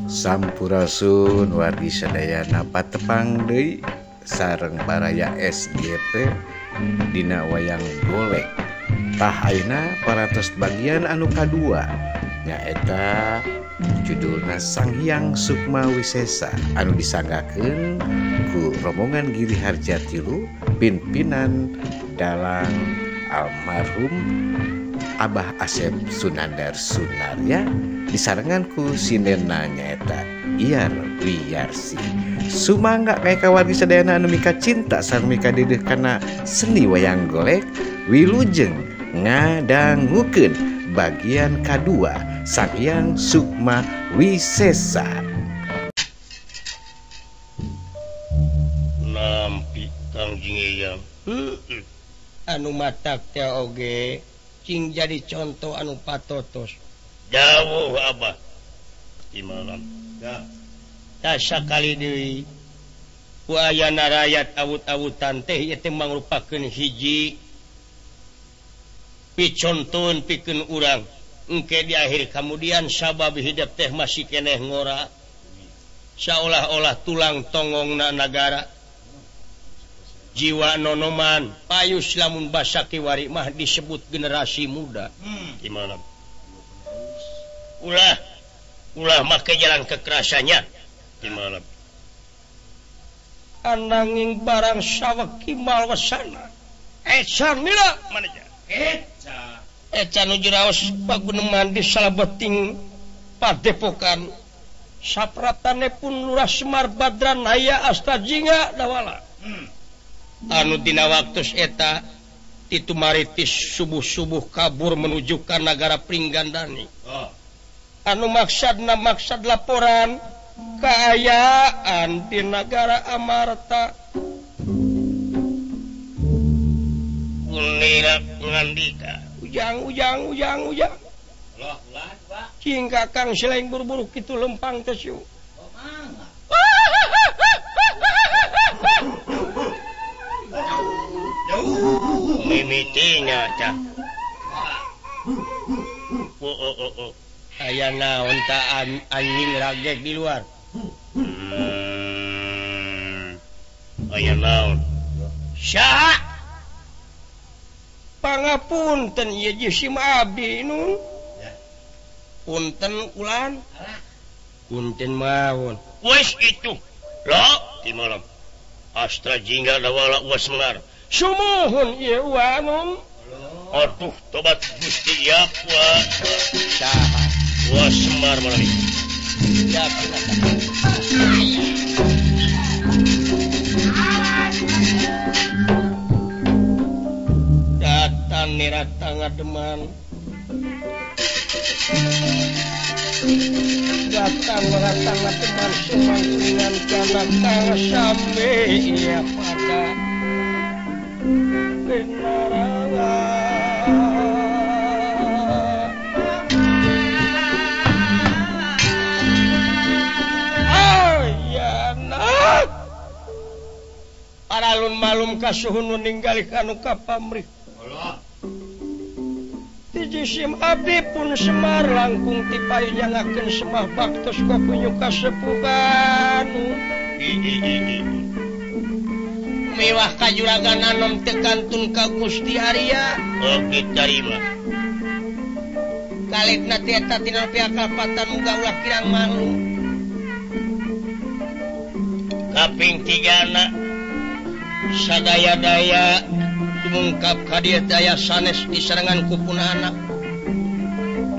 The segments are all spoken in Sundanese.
Sampurasun wargi sadayana patepang deui sareng baraya SGP dina wayang golek. Tah ayeuna parantos bagian anu kadua nyaeta judulna Sang Hyang Sukma Wisesa anu disanggakeun ku rombongan Giri Harjatilu pimpinan dalang almarhum Abah Asep Sunandar Sunarya disarengan ku sindenna nyaeta Iyar Wiyarsi. Sumangga kayak kawargi sadayana anu mika cinta sareng mika dedeh kana seni wayang golek wilujeng ngadangukeun bagian kadua Sang Hyang Sukma Wisesa. Nampi Kang Jingeyang anu matak teh oge cing jadi contoh anu patotos. jauh Abah di malam Tak sakali deui ku ayana rakyat awut-awutan teh ieu teh mangrupakeun hiji picontohun pikeun urang engke di akhir kemudian sabab hidup teh masih keneh ngora seolah-olah tulang tongongna negara jiwa nonoman payus lamun basa kiwari mah disebut generasi muda. gimana ulah make jalan kekerasannya gimana ananging barang saweki malwasana ecan mila mana ja ecan nuju raos paguneman di salabeting padepokan sapratane pun Lurah Semar Badran aya Astajinga dawala anu dina waktos eta titu maritis subuh-subuh kabur menuju ka negara Pringgandani. Anu maksad laporan kaayaan di negara Amarta. Ulira ngandika Ujang. Cing kakang selain buru-buru kitu lempang teh siu. mimitinya cah Aya naon ta anjing ragek di luar. aya naon Sya pangapunten ieu jisim abdi nun. Punten ulan. Punten mawon. wes itu lo di malam Astra Jingga dawala uas mengar Sumuhun ieu wanun. aduh tobat Gusti ya kuat Saha uas Semar malam ini ya datang nirata ngademan datang nirata ngademan sumangkulingan kana kang sambe iya pada benarawa alun malum kasuhun meninggali kanu ka pamrih. Ti jisim abdi pun Semar langkung ti payu nyangakeun semah baktos ka kunyu kasepuhan. Mewah kajuragan anom teu kantun ka Gusti Arya. oke tarima Kalitna ti eta tina pihak kapatan muga ulah kirang malu. kaping tigana Sadaya-daya mengungkap kadieu daya sanes diserangan ku punana.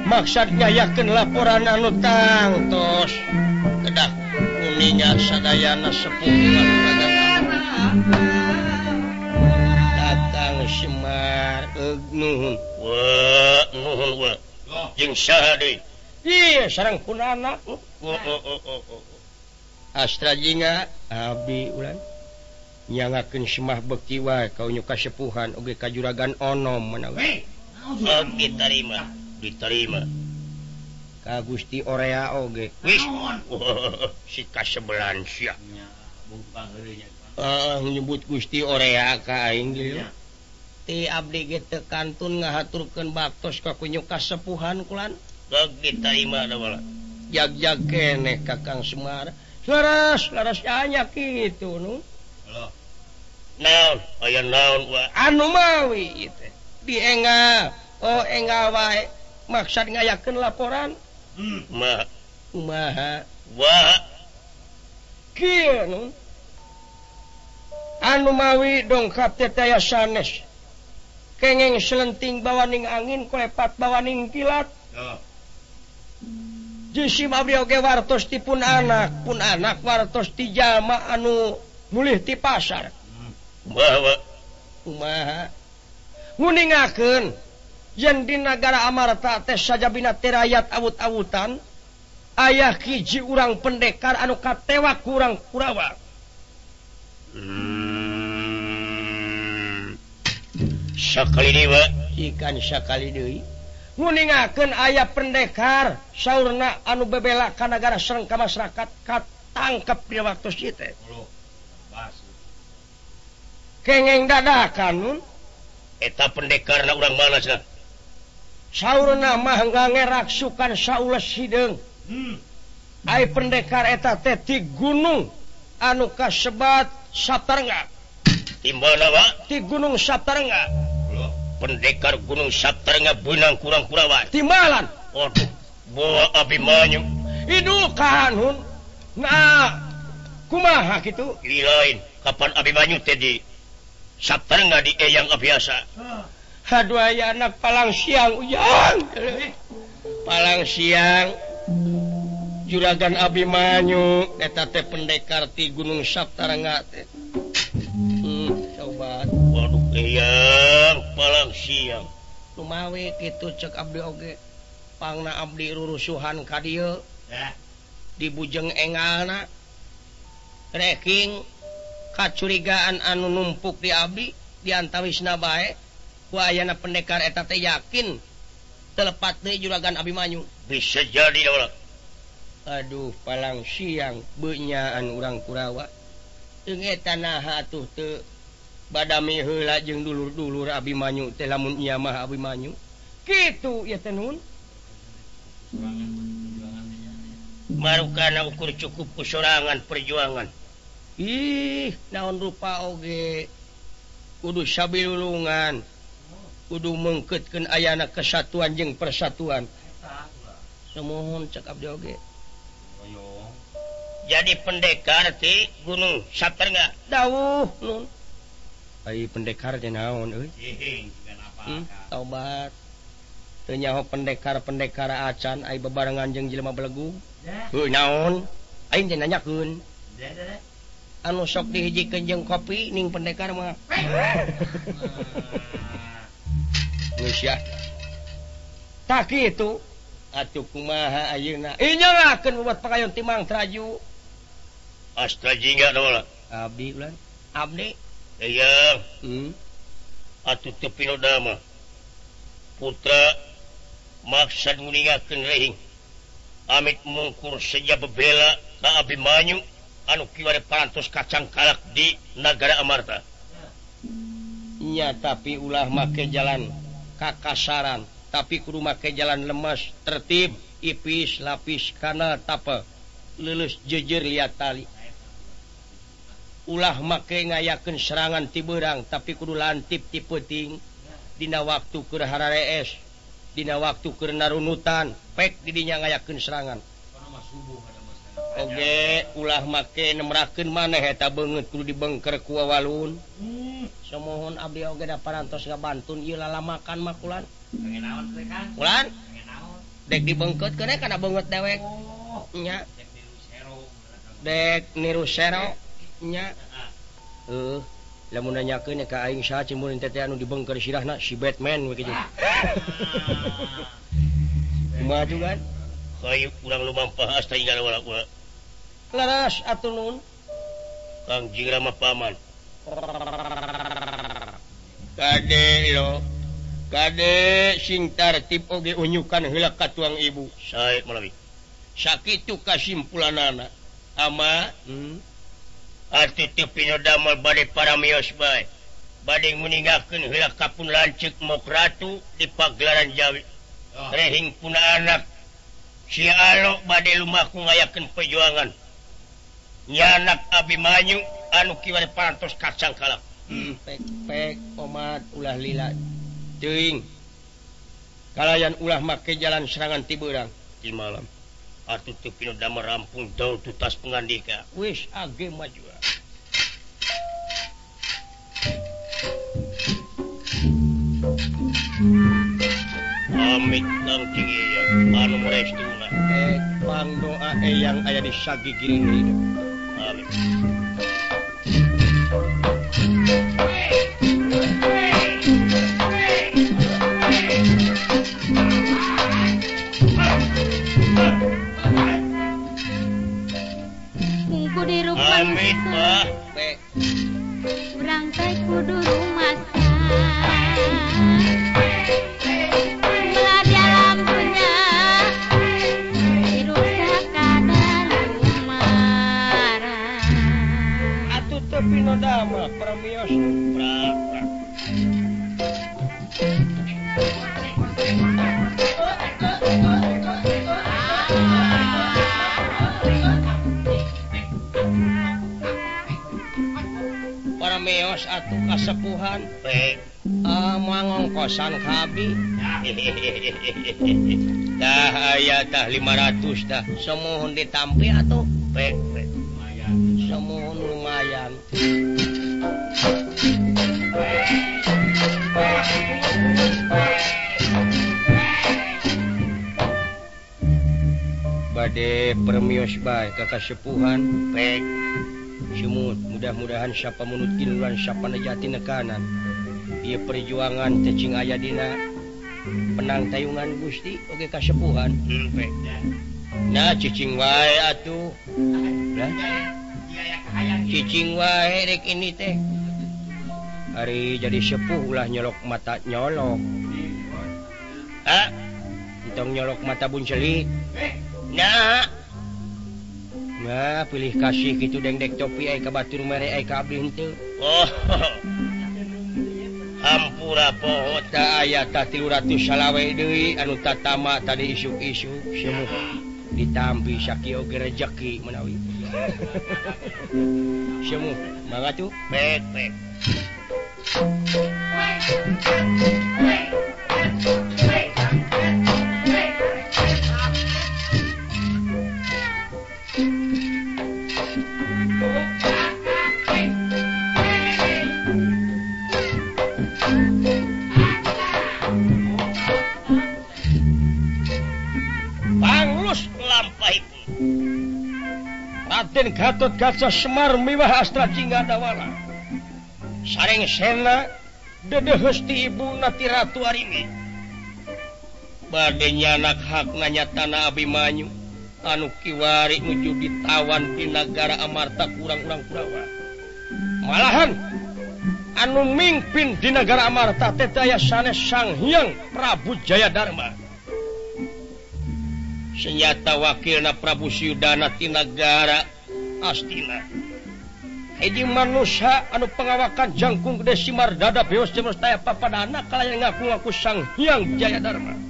Maksad ngayakeun laporan anu tangtos kedah uninya sadayana sepuh kuragan Kakang Semar nuhun. nuhun wa jeung saha deui Ieu sareng punana Astra Jingga abdi ulan nyangakeun semah bekti wae ka unyu kasepuhan oge kajuragan onom menawi. oke tarima diterima Ka Gusti Orea oge. wis si kasebelan sia Nyebut Gusti Orea ka aing ge. Ti abdi ge teu kantun ngahaturkeun baktos ka kunyu kasepuhan kulan. diterima da wala jag-jag keneh Kakang Semar laras anya kitu nu naon aya naon anu mawi teh dienga enga wae maksud ngayakeun laporan kumaha kieu nu anu mawi dongkap teh daya sanes kengeng selenting bawaning angin kolepat bawaning kilat jisim abdi oge wartos ti pun anak wartos ti jalma anu mulih ti pasar kumaha nguningakeun yen di nagara Amarta teh sajabina teh rakyat awut-awutan aya hiji urang pendekar anu katewa ku urang Kurawa sakali deui ikan sakali deui nguningakeun aya pendekar saurna anu bebela ka nagara sareng ka masyarakat katangkep di waktu ieu teh kengeng dadakan eta pendekarna urang mana cenah saurna mah ngerak sukan saules hideung ai pendekar eta teh ti gunung anu kasebat Satarengga di mana Pak ti gunung Satarengga pendekar gunung Satarengga beunang kurang Kurawa ti Malan waduh bawa Abimanyu idu kanun nah kumaha kitu lain kapan Abimanyu teh di Satarengga di eyang biasa aduh aya anak palang siang ujang palang siang juragan Abimanyu eta teh pendekar ti gunung Satarengga teh coba waduh eyang palang siang lumawi kitu cek abdi oge pangna abdi rurusuhan ka dieu di bujeng engalna reking kacurigaan anu numpuk di abdi di antawisna bae ku ayana pendekar eta teh yakin telepat deui juragan Abimanyu bisa jadi lah aduh palang siang beunyaaan urang Kurawa jeung eta naha atuh teu badami heula jeung dulur-dulur Abimanyu teh lamun ieu mah Abimanyu kitu ieu teh nun marukana ukur cukup kusorangan perjuangan ih naon rupa oge kudu sabilulungan kudu mengkeutkeun ayana kesatuan jeung persatuan samohon cek abdi oge jadi pendekar ti gunung Satarengga dawuh nun ai pendekar teh naon euy taubat teu nyaho pendekar acan ai bebarengan jeung jelema belegu heuh naon aing teh nanyakeun anu sok dihijikeun jeung kopi ning pendekar mah geus ya tah kitu atuh kumaha ayeuna nyalakeun buat pakayon timang traju Astra Jingga dola abdi ulan abdi iya atuh teu pinodama putra maksad nguningakeun rehing amit mungkur saja bebela ka Abimanyu anu kiwari parantos kacang kalak di nagara Amarta nya tapi ulah make jalan kakasaran tapi kudu make jalan lemes tertib ipis lapis kana tape leuleus jejer liat tali ulah make ngayakeun serangan ti beurang tapi kudu lantip ti peuting dina waktu keur hararees dina waktu keur narunutan pek di dinya ngayakeun serangan oge ulah make nemrakeun maneh eta beungeut kudu dibengker ku wawalun samohon abdi oge da parantos ngabantun ieu lalamakan mah kulan kulan dek dibengkeutkeun kana beungeut dewek nya dek niru sero nya lamun nanyakeun ka aing saha cimun teh anu dibengker sirahna si Batman we kitu kumaha juga kayu urang lumampah asta inggal wala kula laras atuh nun Kang Jingra mah paman kade sing tartib oge unyukan heula ka tuang ibu sae malawi sakitu kasimpulanana ama atuh teu pinodama bade paramios bae bade nguningakeun heula kapun lanceuk mok ratu di pagelaran Jawi rehing puna anak si Alok bade lumaku ngayakeun perjuangan nyanak Abimanyu anu kiwari parantos kacang kalap pek omat ulah lila teuing kalayan ulah make jalan serangan ti beurang di malam atuh teu pinu damel rampung daun tutas pengandika wis age maju amit nang tinggi anu merestuna pangdoa yang aya di sagigiring hidup amin amit mah urang teh kudu rumasan Pinodama Pramios prak Pramios atuh kasepuhan mangongkosan kabi dah aya tah 500 dah semuhun ditampi atuh pek semuhun lumayan bade permios bae ka kasepuhan pek semut mudah-mudahan siapa munut kiluran siapa najati nekanan ieu perjuangan cacing aya dina penang tayungan Gusti oge kasepuhan pek nah cicing wae atuh lah cicing wae rek ini teh hari jadi sepuh ulah nyolok mata nyolok entong nyolok mata buncelik nah pilih kasih gitu dengdek topi ai ka batur mere ai ka abdi henteu oh hampura poho ta aya tah 300 salawe deui anu tatama tadi isu-isu semuh ditampi sakieu ge rejeki menawi semuh mangga tuh pek panglus lampahipun Raden Gatot Kaca Semar miwah Astra Cinggadawala sareng sena dedeheus ti ibuna ti Ratu Arimi bade nyanak hak nganyatana Abimanyu anu kiwari nuju ditawan di Nagara Amarta kurang-urang Kurawa malahan anu mimpin di Nagara Amarta teh aya sanes Sang Hyang Prabu Jayadharma senjata wakilna Prabu Siyudana ti Nagara Astina hiji manusia anu pengawakan jangkung gede Simar Dada beos cemus taya papadana kalayan ngaku-ngaku Sang Hyang Jayadharma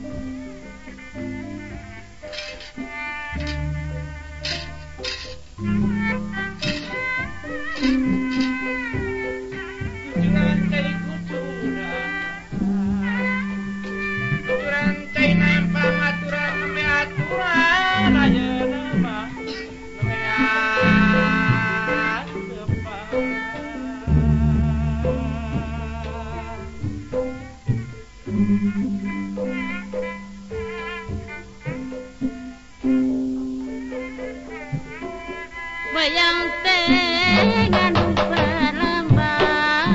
bayang teh ngandung perlambang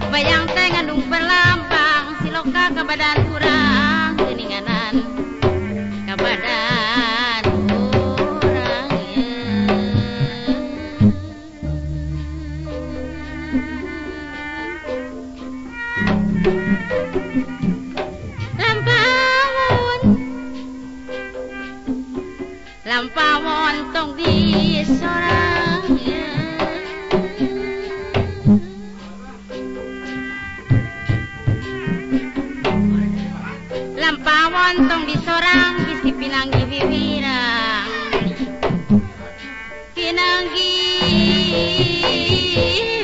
bayang teh ngandung perlambang siloka ka badan urang geninganan ka badan urang lampawon tong di sorang montong di sorang bisi pinanggi bibirang pinanggi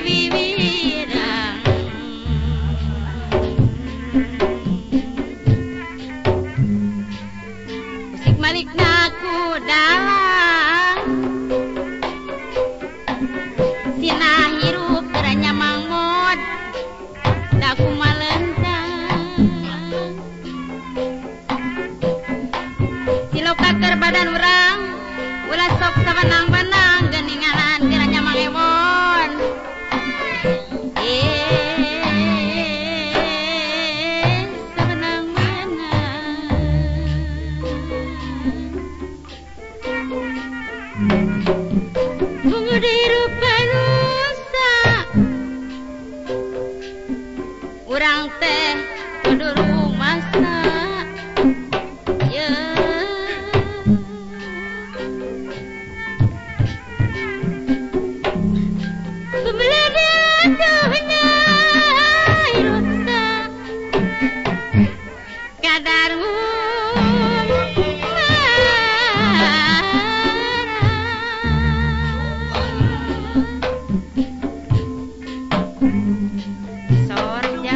bibirang musik malik naku dalang sina hirup geranya mangod daku malentang silokaker badan urang ulah sok sabanang-banang geninganan geranya mangewon sabanang-banang tunggu di rupa rusak urang teh kudu rumasa ya pembelajaran dohnya rusak kadar sorja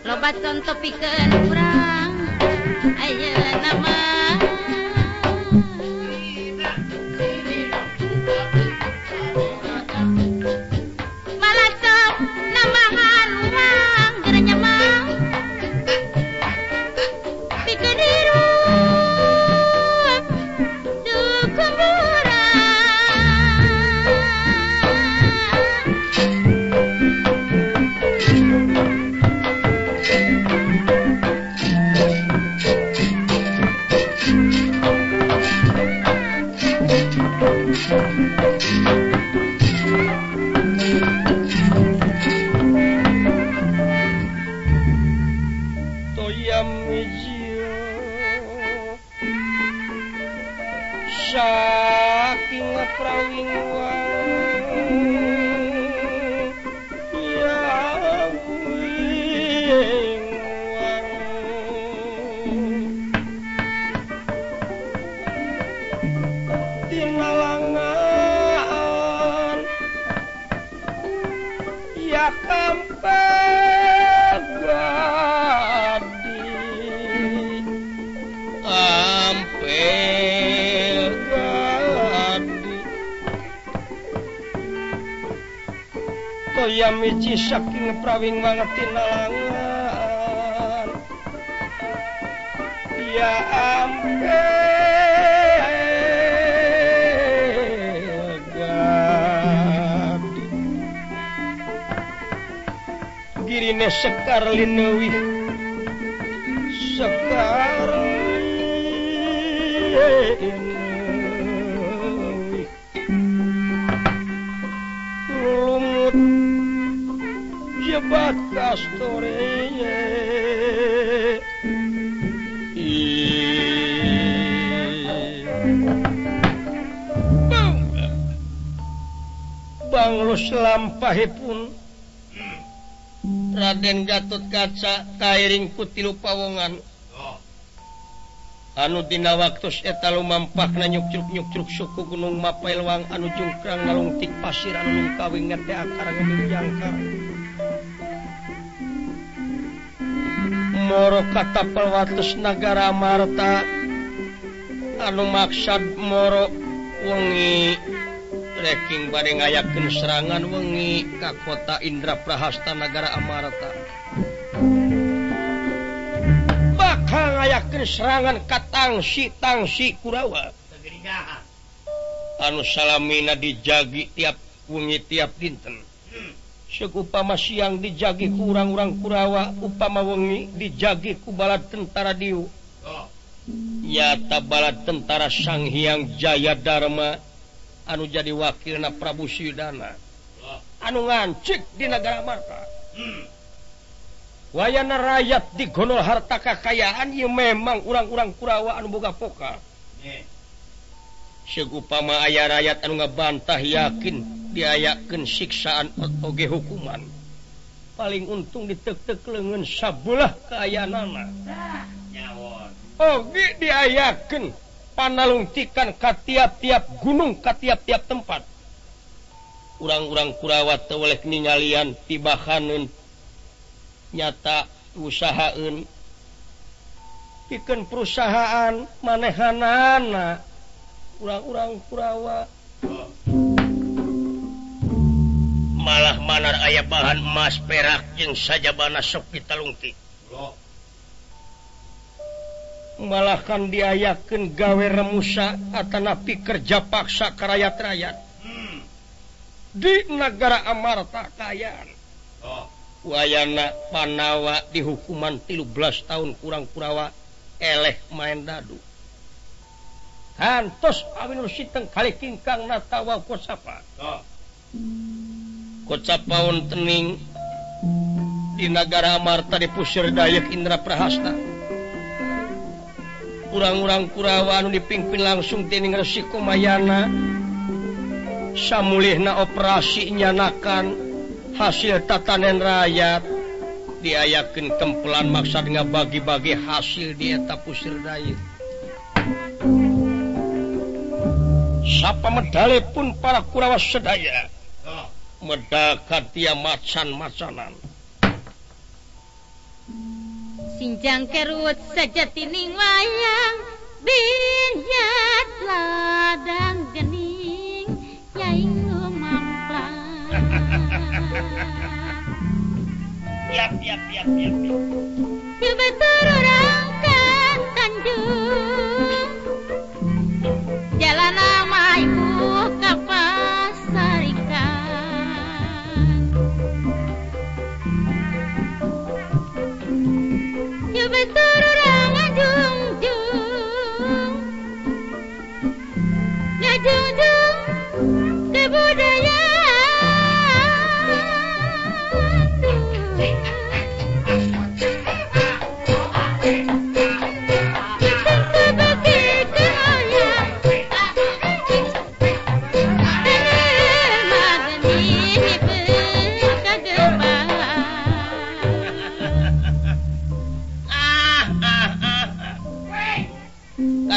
lobaton topikeun urang ayeuna mah malah sok nambahan urang geranya mah pikeun hirup dukuburang toyam ijio saking prawing ya wing tinalangan ya kampagadi ampegadi toyam iji saking prawing banget tinalangan ya ampegadi girine Sekar Linewi Sekar Linewi lumut jebat kastoreye Banglus lampahipun Raden Gatot Kaca kairing ku tilu pawongan anu dina waktos eta lumampahna nyukcruk suku Gunung Mapailwang anu jungkrang ngalungtik pasir anu lungkawing ngete akar ngambil jangkar moro katapel wates nagara Amarta anu maksad moro wengi reking bade ngayakeun serangan wengi ka kota Indraprahasta nagara Amarta bakal ngayakeun serangan ka Tangsi Kurawa anu salamina dijagi tiap wengi tiap dinten sakupama siang dijagi ku urang-urang Kurawa upama wengi dijagi ku balad tentara Diu nyata balad tentara Sang Hyang Jayadharma anu jadi wakilna Prabu Sidana anu ngancik di negara Amarta wayana rakyat digonol harta kakayaan ieu memang urang-urang Kurawa anu boga poka sagupama aya rakyat anu ngabantah yakin diayakeun siksaan oge hukuman paling untung ditek-tek leungeun sabelah kaayaanana oge diayakeun panalungtikan ka tiap-tiap gunung ka tiap-tiap tempat urang-urang Kurawa teu weleh ningalian tibahaneun nyata usahaeun pikeun perusahaan manehanana urang-urang Kurawa malah manar aya bahan emas perak jeung sajabana sok pitalungtik malahkan diayakeun gawe remusa atanapi kerja paksa ka rakyat-rakyat di negara Amarta kayaan wayana Panawa dihukuman 13 tahun kurang Kurawa eleh main dadu kantos awin siteng kali kingkang natawa kosapa kocapaun tening di negara Amarta di pusir dayak Indraprahasta urang-urang Kurawa anu dipimpin langsung dening Resi Komayana samulihna operasi nyanakan hasil tatanen rakyat diayakeun kempelan maksad ngabagi-bagi hasil di eta pusir daya sapa medale pun para Kurawa sedaya medal tia macan-macanan Sinjang kerut sajatining wayang binjat ladang gening yaing lumamplang Yap. Coba tururang kan Tanjung jalan nama ibu ka Pasarikan coba tururang ngajungjung kebudayaan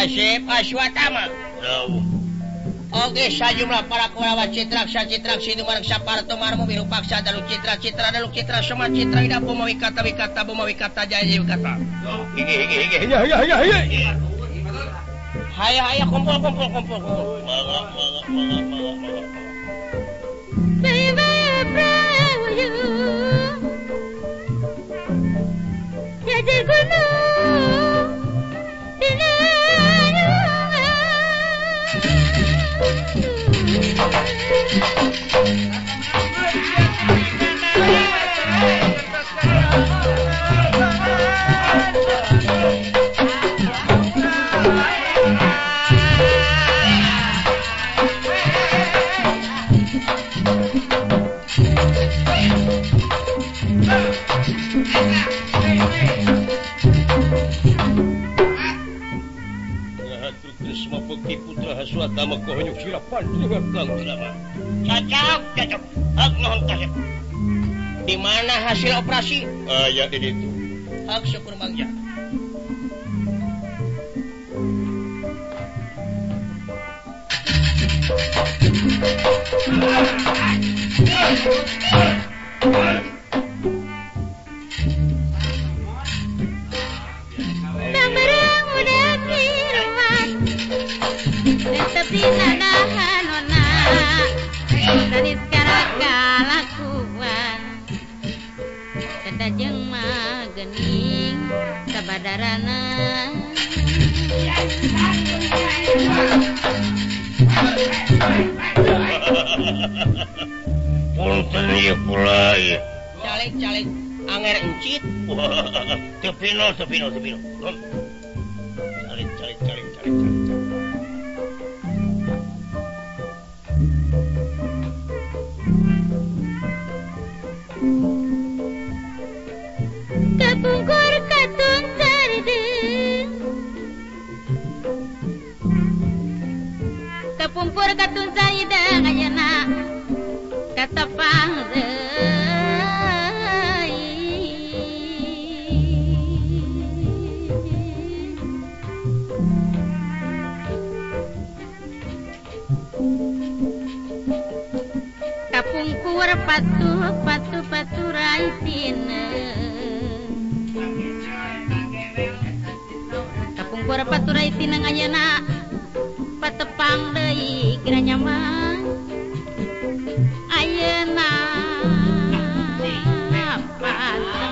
Kasih Aswatama. Oke, sajumlah para Kurawa citrak sinu marang saparto marmo biru paksa dalu citra sama citra ida bumawi kata jaya wikata. Higi. Haya kumpul. Jadi gunung Semua bukti putra Haswatama kohonyuk sirapan dengan Kang Tilama. Cocok. Hak nuhun kasep. Di mana hasil operasi? Ya di ditu. Hak syukur mangja. Sabadarana Punten ieu pula ieu. Caleg anger encit. Tepino. Caleg. kapungkur katun sarde kapungkur katun sarde ngayana katapang kapungkur patu raitina kapungkur patu raitina ngayana patepang deui geranya mah ayeuna patepang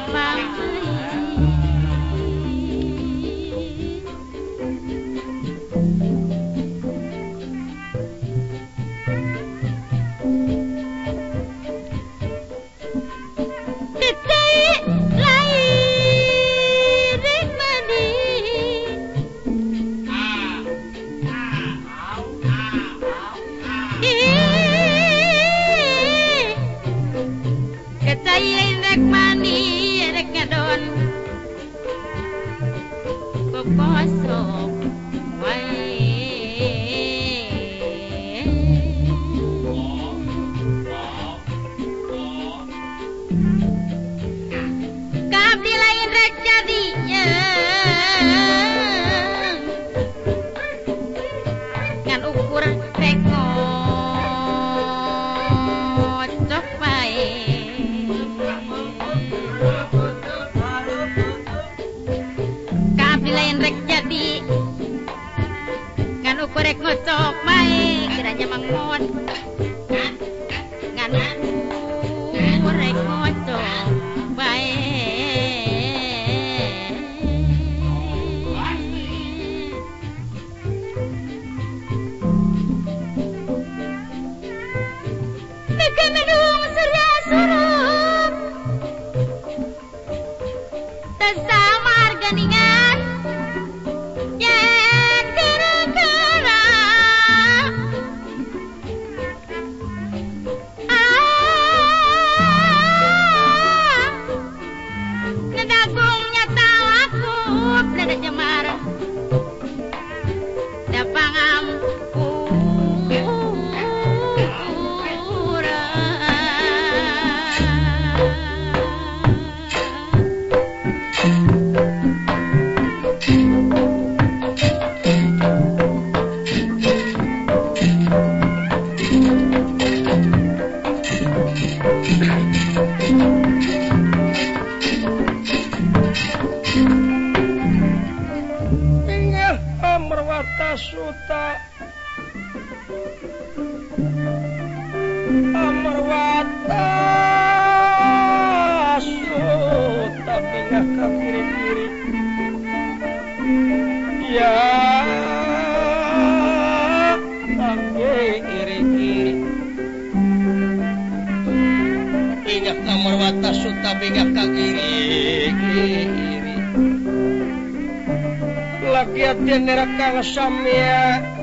lagi ati nerakang samya